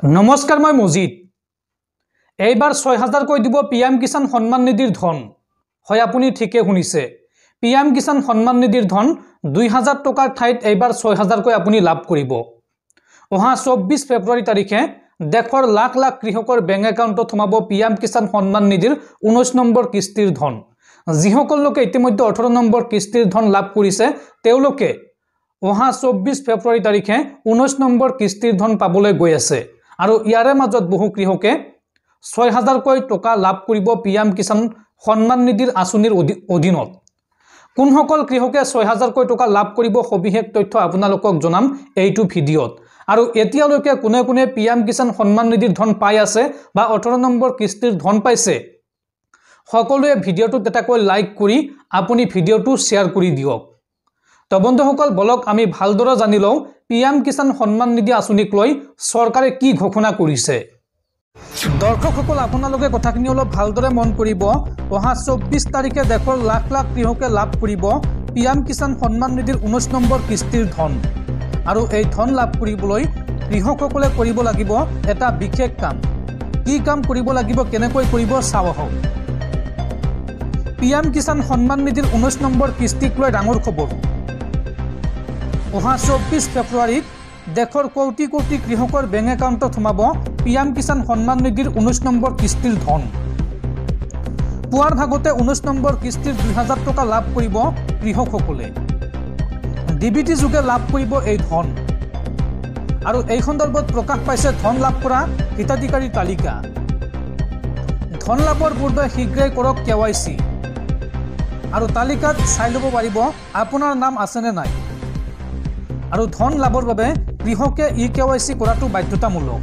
नमस्कार मैं मजिद এইবাৰ ৬০০০ কৈ দিব পিএম কিষাণ সন্মান নিধিৰ ধন হয় আপুনি ঠিকে শুনিছে পিএম কিষাণ সন্মান নিধিৰ ধন ২০০০ টকাৰ ঠাইত এইবাৰ ৬০০০ কৈ আপুনি লাভ কৰিব অহা ২৪ ফেব্ৰুৱাৰী তাৰিখে দেশৰ লাখ লাখ কৃষকৰ বেংক একাউণ্টত সোমাব পিএম কিষাণ সন্মান নিধিৰ ১৯ নম্বৰ কিস্তিৰ ধন যিসকল লোকে ইতিমধ্যে ১৮ নম্বৰ কিস্তিৰ ধন লাভ কৰিছে তেওঁলোকে অহা ২৪ ফেব্ৰুৱাৰী তাৰিখে ১৯ নম্বৰ কিস্তিৰ ধন পাবলৈ গৈ আছে আৰু ইয়াৰে মাজত বহু কৃষকে ৬০০০ কৈ টকা লাভ কৰিব পিএম কিষাণ সন্মান নিধিৰ আঁচনিৰ অধীনত কোনসকল কৃষকে ৬০০০ কৈ টকা লাভ কৰিব সবিশেষ তথ্য আপোনালোকক জনাম এইটো ভিডিঅ'ত আৰু এতিয়ালৈকে কোনে কোনে পিএম কিষাণ সন্মান নিধিৰ ধন পাই আছে বা ১৮ নম্বৰ কিস্তিৰ ধন পাইছে সকলোৱে ভিডিঅ'টোত এটাকৈ লাইক কৰি আপুনি ভিডিঅ'টো শ্বেয়াৰ কৰি দিয়ক তো বন্ধুসকল বলক আমি ভালদৰে জানি লওঁ পিএম কিষাণ সন্মান নিধি আঁচনিক লৈ চৰকাৰে কি ঘোষণা কৰিছে দৰ্শকসকল আপোনালোকে কথাখিনি অলপ ভালদৰে মন কৰিব অহা ২৪ তাৰিখে দেশৰ লাখ লাখ কৃষকে লাভ কৰিব পিএম কিষাণ সন্মান নিধিৰ ১৯ নম্বৰ কিস্তিৰ ধন আৰু এই ধন লাভ কৰিবলৈ কৃষকসকলে কৰিব লাগিব এটা বিশেষ কাম কি কাম কৰিব লাগিব কেনেকৈ কৰিব চাও আহক পিএম কিষাণ সন্মান নিধিৰ ১৯ নম্বৰ কিস্তিক লৈ ডাঙৰ খবৰ অহা ২৪ ফেব্ৰুৱাৰীত দেশৰ কোটি কোটি কৃষকৰ বেংক একাউণ্টত সোমাব পিএম কিষাণ সন্মান নিধিৰ ১৯ নম্বৰ কিস্তিৰ ধন পুৱাৰ ভাগতে ১৯ নম্বৰ কিস্তিৰ ২০০০ টকা লাভ কৰিব কৃষকসকলে ডিবিটি যোগে লাভ কৰিব এই ধন আৰু এই সন্দৰ্ভত প্ৰকাশ পাইছে ধন লাভ কৰা হিতাধিকাৰীৰ তালিকা ধন লাভৰ পূৰ্বে শীঘ্ৰেই কৰক KYC আৰু তালিকাত চাই ল'ব পাৰিব আপোনাৰ নাম আছেনে নাই আৰু ধন লাভৰ বাবে কৃষকে KYC কৰাটো বাধ্যতামূলক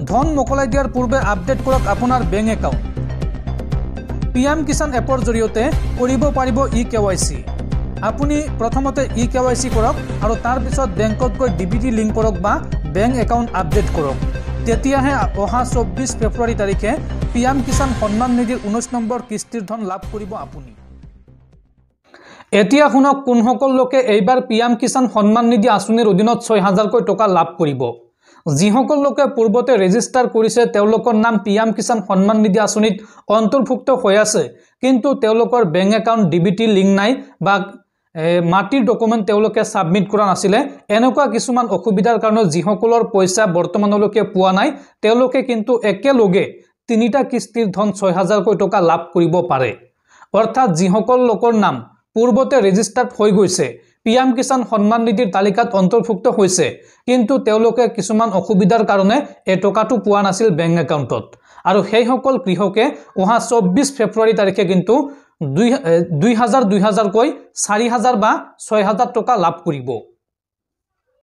ধন মোকলাই দিয়াৰ পূৰ্বে আপডেট কৰক আপোনাৰ বেংক একাউণ্ট পিএম কিষাণ এপৰ জৰিয়তে কৰিব পাৰিব KYC আপুনি প্ৰথমতে KYC কৰক আৰু তাৰ পিছত বেংকত গৈ ডিবিটি লিংক কৰক বা বেংক একাউণ্ট আপডেট কৰক তেতিয়াহে অহা ২৪ ফেব্ৰুৱাৰী তাৰিখে পিএম কিষাণ সন্মান নিধিৰ ১৯ নম্বৰ কিস্তিৰ ধন লাভ কৰিব আপুনি এতিয়া শুনক কোনসকল লোকে এইবাৰ পিএম কিষাণ সন্মান নিধি আঁচনিৰ অধীনত ৬০০০ কৈ টকা লাভ কৰিব যিসকল লোকে পূৰ্বতে ৰেজিষ্টাৰ কৰিছে তেওঁলোকৰ নাম পিএম কিষাণ সন্মান নিধি আঁচনিত অন্তৰ্ভুক্ত হৈ আছে কিন্তু তেওঁলোকৰ বেংক একাউণ্ট ডিবিটি লিংক নাই বা মাটিৰ ডকুমেণ্ট তেওঁলোকে সাবমিট কৰা নাছিলে এনেকুৱা কিছুমান অসুবিধাৰ কাৰণে যিসকলৰ পইচা বৰ্তমানলৈকে পোৱা নাই তেওঁলোকে কিন্তু একেলগে তিনিটা কিস্তিৰ ধন ৬০০০ কৈ টকা লাভ কৰিব পাৰে অৰ্থাৎ যিসকল লোকৰ নাম পূৰ্বতে ৰেজিষ্টাৰ্ড হৈ গৈছে পিএম কিষাণ সন্মান নিধিৰ তালিকাত অন্তৰ্ভুক্ত হৈছে কিন্তু তেওঁলোকে কিছুমান অসুবিধাৰ কাৰণে এই টকাটো পোৱা নাছিল বেংক একাউণ্টত আৰু সেই সকল কৃষকে অহা ২৪ ফেব্ৰুৱাৰী তাৰিখে কিন্তু ২০০০ কৈ ৪০০০ বা ৬০০০ টকা লাভ কৰিব